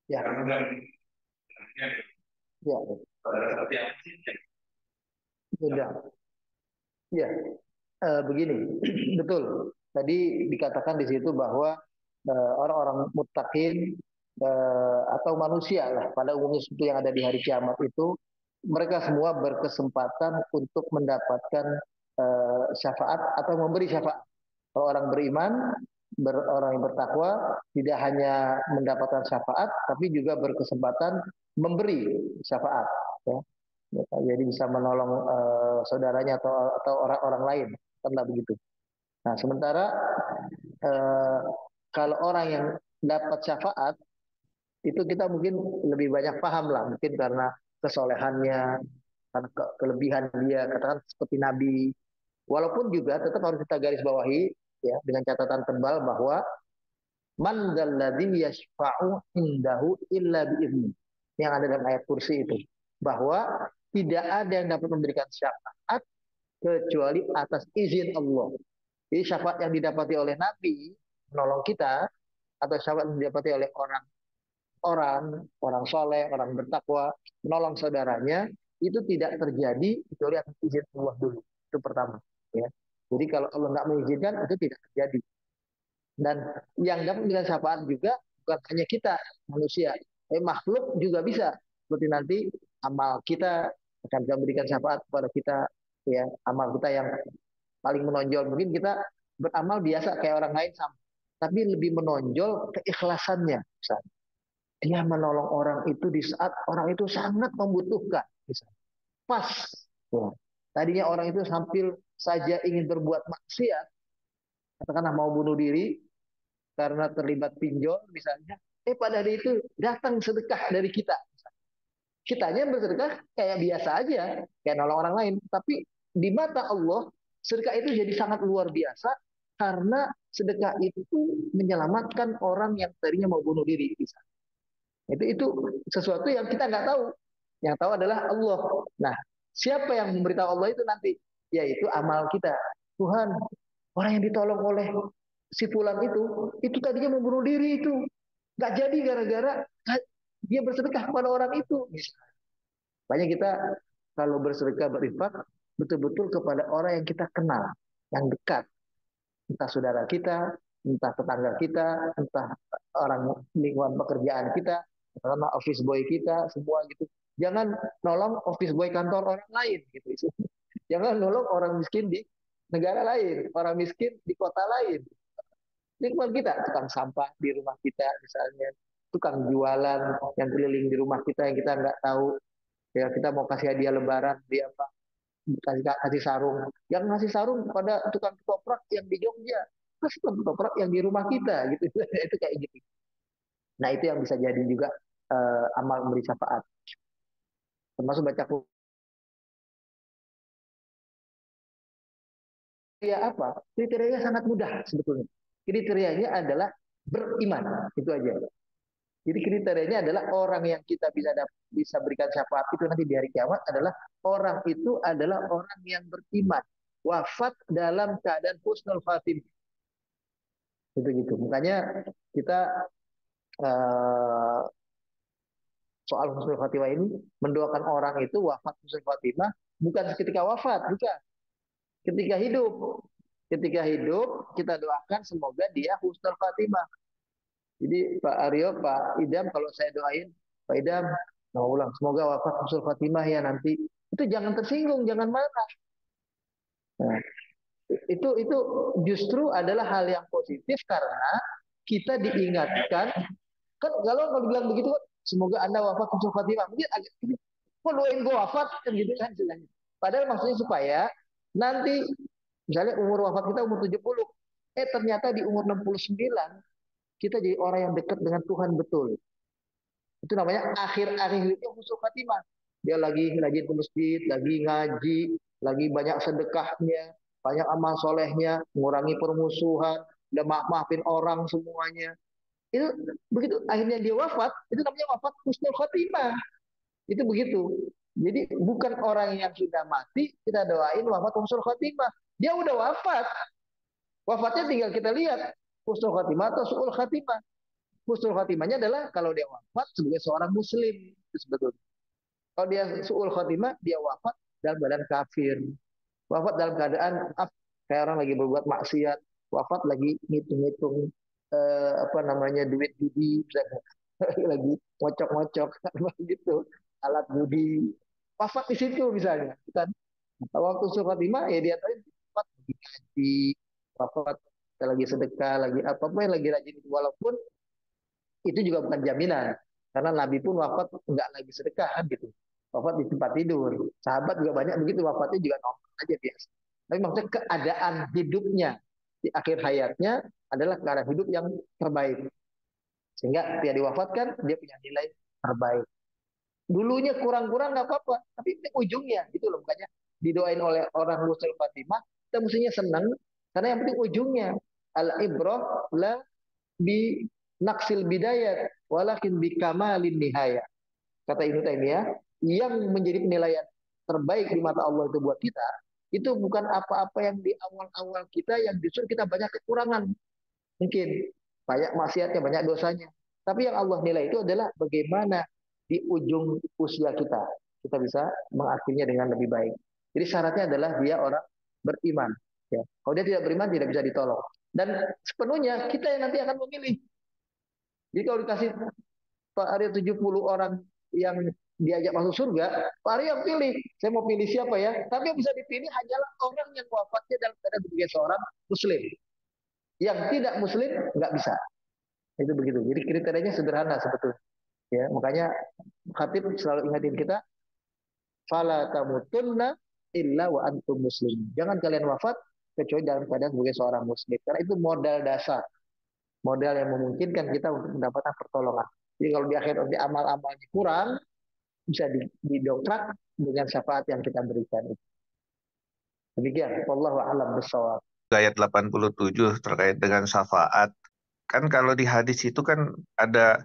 Ya, ya, sudah. Ya, begini, betul. Tadi dikatakan di situ bahwa orang-orang muttaqin atau manusia lah pada umumnya itu yang ada di hari kiamat itu mereka semua berkesempatan untuk mendapatkan syafaat atau memberi syafaat. Kalau orang beriman, orang yang bertakwa tidak hanya mendapatkan syafaat, tapi juga berkesempatan memberi syafaat. Ya. Jadi bisa menolong saudaranya atau orang-orang lain, kan begitu. Nah, sementara eh, kalau orang yang dapat syafaat itu kita mungkin lebih banyak paham lah, mungkin karena kesolehannya, karena kelebihan dia, katakan seperti Nabi. Walaupun juga tetap harus kita garis bawahi ya dengan catatan tebal bahwa man dzalladzi yashfa'u indahu illa bi'izni. Yang ada dalam ayat kursi itu bahwa tidak ada yang dapat memberikan syafaat kecuali atas izin Allah. Jadi syafaat yang didapati oleh Nabi menolong kita atau syafaat yang didapati oleh orang soleh, orang bertakwa menolong saudaranya itu tidak terjadi kecuali atas izin Allah dulu. Itu pertama. Ya. Jadi kalau Allah nggak mengizinkan itu tidak terjadi. Dan yang dapat memberikan syafaat juga bukan hanya kita manusia, makhluk juga bisa. Seperti nanti amal kita akan memberikan syafaat kepada kita, ya amal kita yang paling menonjol. Mungkin kita beramal biasa kayak orang lain sama, tapi lebih menonjol keikhlasannya. Misalnya. Dia menolong orang itu di saat orang itu sangat membutuhkan. Misalnya. Pas. Ya. Tadinya orang itu hampir saja ingin berbuat maksiat, katakanlah mau bunuh diri, karena terlibat pinjol misalnya, pada hari itu datang sedekah dari kita. Kitanya bersedekah kayak biasa aja, kayak nolong orang lain. Tapi di mata Allah, sedekah itu jadi sangat luar biasa karena sedekah itu menyelamatkan orang yang tadinya mau bunuh diri. Itu sesuatu yang kita nggak tahu. Yang tahu adalah Allah. Nah, siapa yang memberitahu Allah itu nanti? Yaitu amal kita. Tuhan, orang yang ditolong oleh si fulan itu tadinya mau bunuh diri itu. Nggak jadi gara-gara dia bersedekah kepada orang itu. Banyak kita kalau bersedekah berinfak betul-betul kepada orang yang kita kenal, yang dekat, entah saudara kita, entah tetangga kita, entah orang lingkungan pekerjaan kita, karena office boy kita, semua gitu. Jangan nolong office boy kantor orang lain gitu. Jangan nolong orang miskin di negara lain, orang miskin di kota lain. Lingkungan kita, tukang sampah di rumah kita misalnya, tukang jualan yang keliling di rumah kita yang kita nggak tahu, ya kita mau kasih hadiah lebaran dia apa, kasih sarung, yang ngasih sarung kepada tukang ketoprak yang di Jogja, kasih tukang ketoprak yang di rumah kita gitu. Itu kayak gitu. Nah itu yang bisa jadi juga amal memberi syafaat, termasuk baca kriteria apa, kriterianya sangat mudah sebetulnya. Kriterianya adalah beriman, itu aja. Jadi kriterianya adalah orang yang kita bisa berikan syafaat itu nanti di hari kiamat adalah orang itu adalah orang yang beriman, wafat dalam keadaan husnul khatimah. Itu gitu. Makanya kita uh, soal husnul khatimah ini mendoakan orang itu wafat husnul khatimah bukan ketika wafat, bukan. Ketika hidup. Ketika hidup kita doakan semoga dia husnul khatimah. Jadi Pak Aryo, Pak Idam, kalau saya doain, Pak Idam, mau ulang, semoga wafat husnul khatimah ya nanti. Itu jangan tersinggung, jangan marah. Nah, itu justru adalah hal yang positif karena kita diingatkan. Kan kalau bilang begitu, semoga Anda wafat husnul khatimah. Mungkin agak ini, kok doain gue wafat kan gitu kan istilahnya. Padahal maksudnya supaya nanti misalnya umur wafat kita umur 70, ternyata di umur 69 kita jadi orang yang dekat dengan Tuhan betul. Itu namanya akhir-akhir hidupnya husnul khatimah. Dia lagi rajin ke masjid, lagi ngaji, lagi banyak sedekahnya, banyak amal solehnya, mengurangi permusuhan, udah maafin orang semuanya. Itu begitu akhirnya dia wafat, itu namanya wafat husnul khatimah. Itu begitu. Jadi bukan orang yang sudah mati kita doain wafat husnul khatimah. Dia udah wafat. Wafatnya tinggal kita lihat. husnul khatimah atau su'ul khatimah. Husnul khatimahnya adalah kalau dia wafat sebagai seorang muslim itu sebetulnya. Kalau dia su'ul khatimah, dia wafat dalam badan kafir. Wafat dalam keadaan kayak orang lagi berbuat maksiat, wafat lagi ngitung-ngitung apa namanya duit judi, lagi ngocok-ngocok gitu, alat judi. Wafat di situ misalnya, kan? Waktu surat khotimah ya dia tadi wafat lagi ngaji, wafat lagi sedekah, lagi apa apa yang lagi rajin, walaupun itu juga bukan jaminan karena Nabi pun wafat nggak lagi sedekah kan gitu, wafat di tempat tidur. Sahabat juga banyak begitu, wafatnya juga normal aja biasa. Tapi maksudnya keadaan hidupnya di akhir hayatnya adalah keadaan hidup yang terbaik, sehingga dia diwafatkan dia punya nilai terbaik. Dulunya kurang-kurang nggak apa-apa, tapi ini ujungnya gitu loh, makanya didoain oleh orang Muslim Fatimah kita mestinya senang karena yang penting ujungnya. Al ibrah la bi naksil bidayat walakin bi kamalin nihaya. Kata Ibnu Taimiyah, yang menjadi penilaian terbaik di mata Allah itu buat kita, itu bukan apa-apa yang di awal-awal kita yang justru kita banyak kekurangan. Mungkin banyak maksiatnya, banyak dosanya. Tapi yang Allah nilai itu adalah bagaimana di ujung usia kita kita bisa mengakhirinya dengan lebih baik. Jadi syaratnya adalah dia orang beriman. Ya. Kalau dia tidak beriman tidak bisa ditolong. Dan sepenuhnya kita yang nanti akan memilih. Jadi kalau dikasih Pak Arya 70 orang yang diajak masuk surga, Pak Arya pilih. Saya mau pilih siapa ya? Tapi yang bisa dipilih hanyalah orang yang wafatnya dalam keadaan sebagai seorang muslim. Yang tidak muslim nggak bisa. Itu begitu. Jadi kriterianya sederhana sebetulnya. Ya, makanya khatib selalu ingatin kita, fala tamutunna illa wa antum muslim. Jangan kalian wafat kecuali dalam keadaan sebagai seorang muslim. Karena itu modal dasar, modal yang memungkinkan kita untuk mendapatkan pertolongan. Jadi kalau di akhir nanti amal-amalnya kurang, bisa didongkrak dengan syafaat yang kita berikan. Demikian. Wallahu a'lam bishawab. Ayat 87 terkait dengan syafaat. Kan kalau di hadis itu kan ada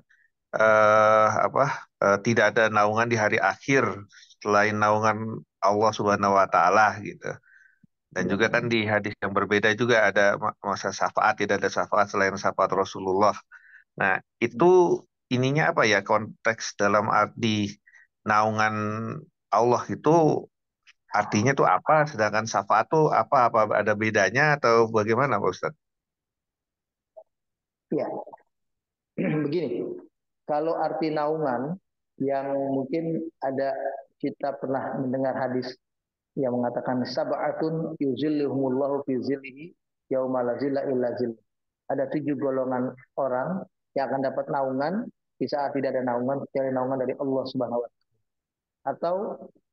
apa tidak ada naungan di hari akhir selain naungan Allah Subhanahu wa taala gitu. Dan juga kan di hadis yang berbeda juga ada masa syafaat, tidak ada syafaat selain syafaat Rasulullah. Nah, itu ininya apa ya, konteks dalam arti naungan Allah itu artinya tuh apa, sedangkan syafaat tuh apa ada bedanya atau bagaimana Pak Ustadz? Ya, begini. Kalau arti naungan yang mungkin ada, kita pernah mendengar hadis yang mengatakan sab'atun yuzilluhumullahu fi zillihi yauma la zilla illa zill. Ada 7 golongan orang yang akan dapat naungan di saat tidak ada naungan kecuali naungan dari Allah Subhanahu wa taala. Atau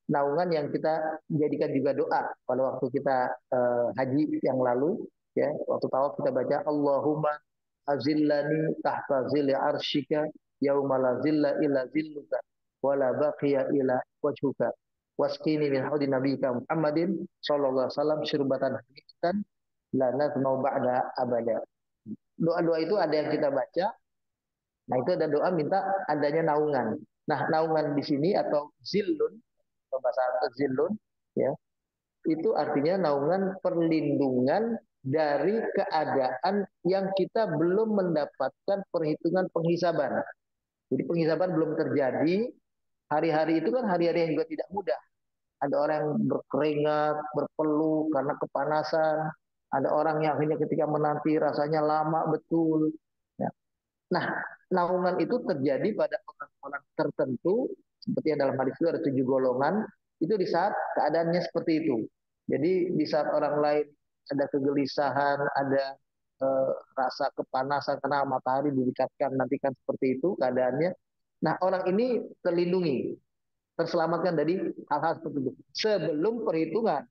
naungan yang kita jadikan juga doa pada waktu kita haji yang lalu, ya, waktu tawaf kita baca Allahumma azillani tahta zilli arsyika yauma la zilla illa zilluka wala baqiya ila wajhuka wasqini min haudi nabiyika Muhammadin sallallahu alaihi wasallam syurbatan hanitan la nazmau ba'da abada. Doa-doa itu ada yang kita baca. Nah, itu ada doa minta adanya naungan. Nah, naungan di sini atau zillun, atau bahasa Arab zillun, ya, itu artinya naungan perlindungan dari keadaan yang kita belum mendapatkan perhitungan penghisaban. Jadi penghisaban belum terjadi. Hari-hari itu kan hari-hari yang juga tidak mudah. Ada orang yang berkeringat, berpeluh karena kepanasan. Ada orang yang akhirnya ketika menanti rasanya lama betul. Ya. Nah, naungan itu terjadi pada orang-orang tertentu, seperti yang dalam hadis itu ada 7 golongan, itu di saat keadaannya seperti itu. Jadi di saat orang lain ada kegelisahan, ada rasa kepanasan karena matahari didekatkan, nanti kan seperti itu keadaannya. Nah, orang ini terlindungi, terselamatkan dari hal-hal seperti itu sebelum perhitungan.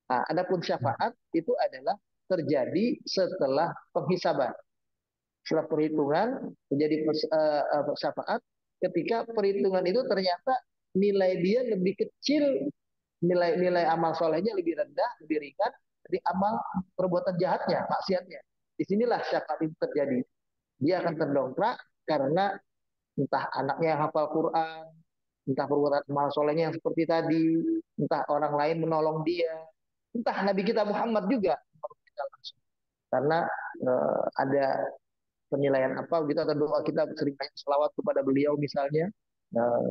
Nah, adapun syafaat itu adalah terjadi setelah penghisaban. Setelah perhitungan menjadi syafaat ketika perhitungan itu ternyata nilai dia lebih kecil, nilai amal solehnya lebih rendah, lebih ringan dari amal perbuatan jahatnya, maksiatnya. Disinilah syafaat itu terjadi. Dia akan terdongkrak karena entah anaknya yang hafal Quran, entah perbuatan amal solehnya yang seperti tadi, entah orang lain menolong dia, entah Nabi kita Muhammad juga. Karena ada penilaian apa gitu, atau doa kita sering banyak selawat kepada beliau misalnya,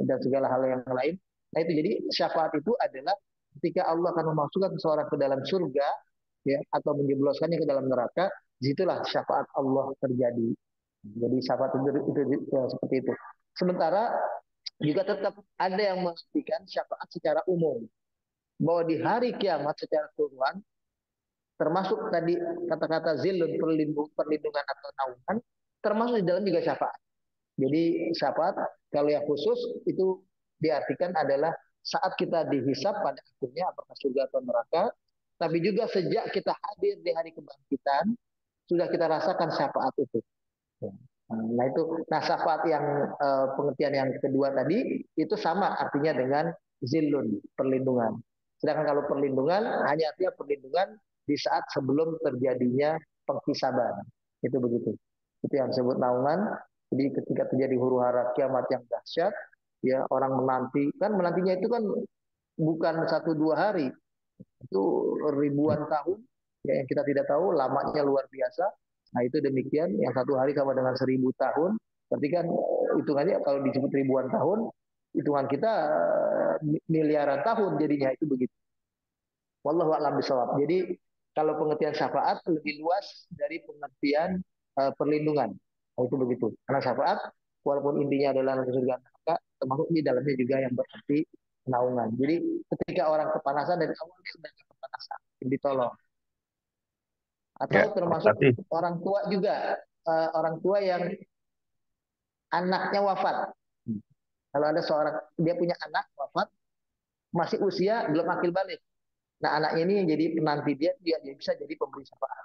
dan segala hal yang lain. Nah itu, jadi syafaat itu adalah ketika Allah akan memasukkan seseorang ke dalam surga, ya, atau menjebloskannya ke dalam neraka, disitulah syafaat Allah terjadi. Jadi syafaat itu seperti itu. Sementara juga tetap ada yang mengartikan syafaat secara umum, bahwa di hari kiamat secara keseluruhan, termasuk tadi kata-kata zilun, perlindungan atau naungan, termasuk di dalam juga syafaat. Jadi syafaat kalau yang khusus itu diartikan adalah saat kita dihisab pada akhirnya apakah surga atau neraka, tapi juga sejak kita hadir di hari kebangkitan sudah kita rasakan syafaat itu. Nah itu, nah syafaat yang pengertian yang kedua tadi itu sama artinya dengan zilun, perlindungan. Sedangkan kalau perlindungan hanya artinya perlindungan di saat sebelum terjadinya penghisaban. Itu begitu. Itu yang disebut naungan. Jadi ketika terjadi huru hara kiamat yang dahsyat, ya orang menanti, kan menantinya itu kan bukan 1-2 hari, itu ribuan tahun, ya, yang kita tidak tahu, lamanya luar biasa. Nah itu demikian, yang 1 hari sama dengan 1000 tahun. Berarti kan hitungannya kalau disebut ribuan tahun, hitungan kita miliaran tahun jadinya, itu begitu. Wallahu a'lam bishawab. Jadi kalau pengertian syafaat lebih luas dari pengertian perlindungan. Nah, itu begitu. Karena syafaat walaupun intinya adalah surga neraka, termasuk di dalamnya juga yang berarti naungan. Jadi ketika orang kepanasan, dari awal dia sudah kepanasan, ditolong. Atau Ya, termasuk berarti orang tua juga, orang tua yang anaknya wafat. Kalau ada seorang, dia punya anak wafat, masih usia belum akil balik. Nah anaknya ini yang jadi penanti dia bisa jadi pemberi syafaat.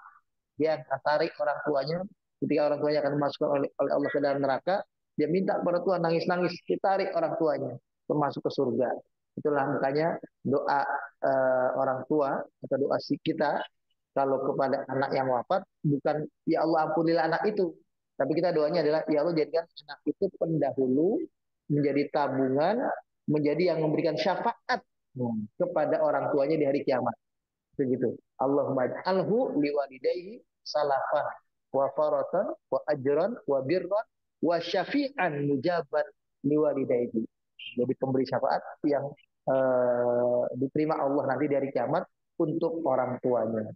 Dia akan tarik orang tuanya, ketika orang tuanya akan dimasukkan oleh Allah ke dalam neraka, dia minta kepada Tuhan, nangis-nangis, ditarik orang tuanya termasuk ke surga. Itulah makanya doa orang tua atau doa si kita kalau kepada anak yang wafat, bukan ya Allah ampunilah anak itu, tapi kita doanya adalah ya Allah jadikan anak itu pendahulu, menjadi tabungan, menjadi yang memberikan syafaat kepada orang tuanya di hari kiamat. Begitu. Allahumma ij'alhu liwalidayhi salafan wa faratan wa ajran wa birran wa syafi'an mujaban liwalidayhi. Jadi pemberi syafaat yang diterima Allah nanti dari kiamat untuk orang tuanya.